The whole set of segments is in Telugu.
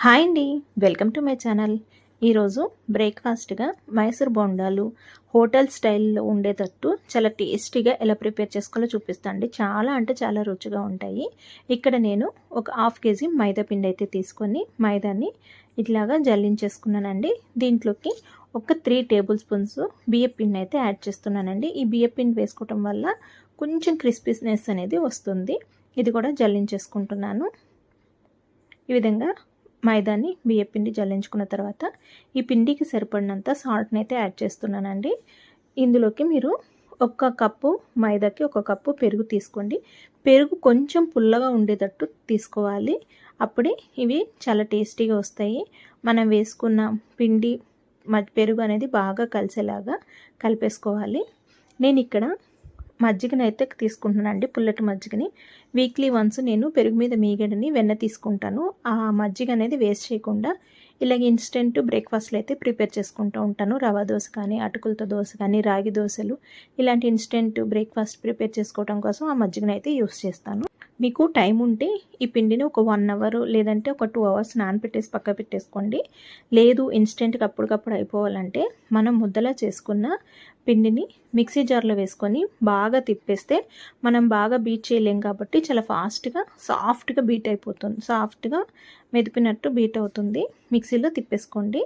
హాయ్ అండి, వెల్కమ్ టు మై ఛానల్. ఈరోజు బ్రేక్ఫాస్ట్గా మైసూర్ బోండాలు హోటల్ స్టైల్లో ఉండేటట్టు చాలా టేస్టీగా ఎలా ప్రిపేర్ చేసుకోవాలో చూపిస్తాను అండి. చాలా అంటే చాలా రుచిగా ఉంటాయి. ఇక్కడ నేను ఒక హాఫ్ కేజీ మైదా పిండి అయితే తీసుకొని మైదాని ఇట్లాగా జల్లించేసుకున్నానండి. దీంట్లోకి ఒక 3 టేబుల్ స్పూన్స్ బియ్య పిండి అయితే యాడ్ చేస్తున్నానండి. ఈ బియ్య పిండి వేసుకోవటం వల్ల కొంచెం క్రిస్పీనెస్ అనేది వస్తుంది. ఇది కూడా జల్లించేసుకుంటున్నాను. ఈ విధంగా మైదాని బియ్యపిండి జల్లించుకున్న తర్వాత ఈ పిండికి సరిపడినంత సాల్ట్ని అయితే యాడ్ చేస్తున్నానండి. ఇందులోకి మీరు 1 కప్పు మైదాకి 1 కప్పు పెరుగు తీసుకోండి. పెరుగు కొంచెం పుల్లగా ఉండేటట్టు తీసుకోవాలి. అప్పుడే ఇవి చాలా టేస్టీగా వస్తాయి. మనం వేసుకున్న పిండి పెరుగు అనేది బాగా కలిసేలాగా కలిపేసుకోవాలి. నేను ఇక్కడ మజ్జిగని అయితే తీసుకుంటున్నానండి, పుల్లటి మజ్జిగని. వీక్లీ వన్స్ నేను పెరుగు మీద మీగడని వెన్న తీసుకుంటాను. ఆ మజ్జిగ అనేది వేస్ట్ చేయకుండా ఇలాగ ఇన్స్టెంట్ బ్రేక్ఫాస్ట్లు అయితే ప్రిపేర్ చేసుకుంటూ ఉంటాను. రవా దోశ కానీ, అటుకులతో దోశ కానీ, రాగి దోశలు, ఇలాంటి ఇన్స్టెంట్ బ్రేక్ఫాస్ట్ ప్రిపేర్ చేసుకోవడం కోసం ఆ మజ్జిగని అయితే యూస్ చేస్తాను. మీకు టైం ఉంటే ఈ పిండిని ఒక 1 అవర్ లేదంటే ఒక 2 అవర్స్ నానబెట్టేసి పక్క పెట్టేసుకోండి. లేదు ఇన్స్టెంట్గా అప్పటికప్పుడు అయిపోవాలంటే మనం ముద్దలా చేసుకున్న పిండిని మిక్సీ జార్లో వేసుకొని బాగా తిప్పేస్తే మనం బాగా బీట్ చేయలేం కాబట్టి చాలా ఫాస్ట్గా సాఫ్ట్గా బీట్ అయిపోతుంది. సాఫ్ట్గా మెదిపినట్టు బీట్ అవుతుంది. మిక్సీలో తిప్పేసుకోండి.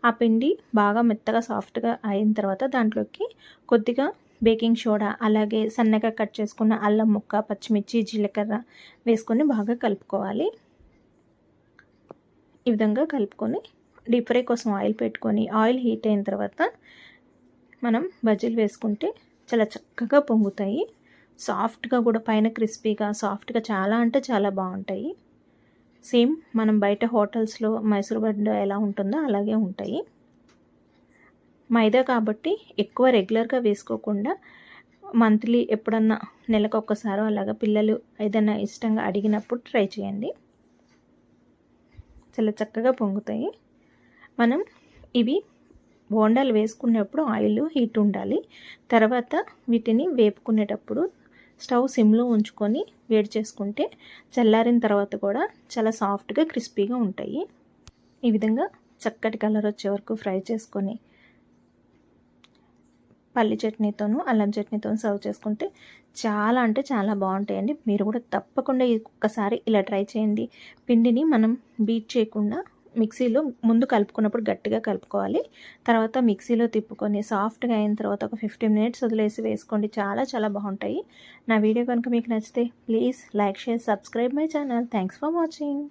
ఆ పిండి బాగా మెత్తగా సాఫ్ట్గా అయిన తర్వాత దాంట్లోకి కొద్దిగా బేకింగ్ సోడా, అలాగే సన్నగా కట్ చేసుకున్న అల్లం ముక్క, పచ్చిమిర్చి, జీలకర్ర వేసుకొని బాగా కలుపుకోవాలి. ఈ విధంగా కలుపుకొని డీప్ ఫ్రై కోసం ఆయిల్ పెట్టుకొని ఆయిల్ హీట్ అయిన తర్వాత మనం బజ్జీలు వేసుకుంటే చాలా చక్కగా పొంగుతాయి. సాఫ్ట్గా కూడా, పైన క్రిస్పీగా సాఫ్ట్గా చాలా అంటే చాలా బాగుంటాయి. సేమ్ మనం బయట హోటల్స్లో మైసూర్ బోండా ఎలా ఉంటుందో అలాగే ఉంటాయి. మైదా కాబట్టి ఎక్కువ రెగ్యులర్గా వేసుకోకుండా మంత్లీ ఎప్పుడన్నా నెలకు ఒక్కసారో అలాగా పిల్లలు ఏదైనా ఇష్టంగా అడిగినప్పుడు ట్రై చేయండి. చాలా చక్కగా పొంగుతాయి. మనం ఇవి బోండాలు వేసుకునేటప్పుడు ఆయిల్ హీట్ ఉండాలి. తర్వాత వీటిని వేపుకునేటప్పుడు స్టవ్ సిమ్లో ఉంచుకొని వేడి చేసుకుంటే చల్లారిన తర్వాత కూడా చాలా సాఫ్ట్గా క్రిస్పీగా ఉంటాయి. ఈ విధంగా చక్కటి కలర్ వచ్చే వరకు ఫ్రై చేసుకొని పల్లి చట్నీతోనూ అల్లం చట్నీతో సర్వ్ చేసుకుంటే చాలా అంటే చాలా బాగుంటాయండి. మీరు కూడా తప్పకుండా ఒక్కసారి ఇలా ట్రై చేయండి. పిండిని మనం బీట్ చేయకుండా మిక్సీలో ముందు కలుపుకున్నప్పుడు గట్టిగా కలుపుకోవాలి. తర్వాత మిక్సీలో తిప్పుకొని సాఫ్ట్గా అయిన తర్వాత ఒక 15 మినిట్స్ వదిలేసి వేసుకోండి. చాలా చాలా బాగుంటాయి. నా వీడియో కనుక మీకు నచ్చితే please like, share, subscribe my channel. Thanks for watching.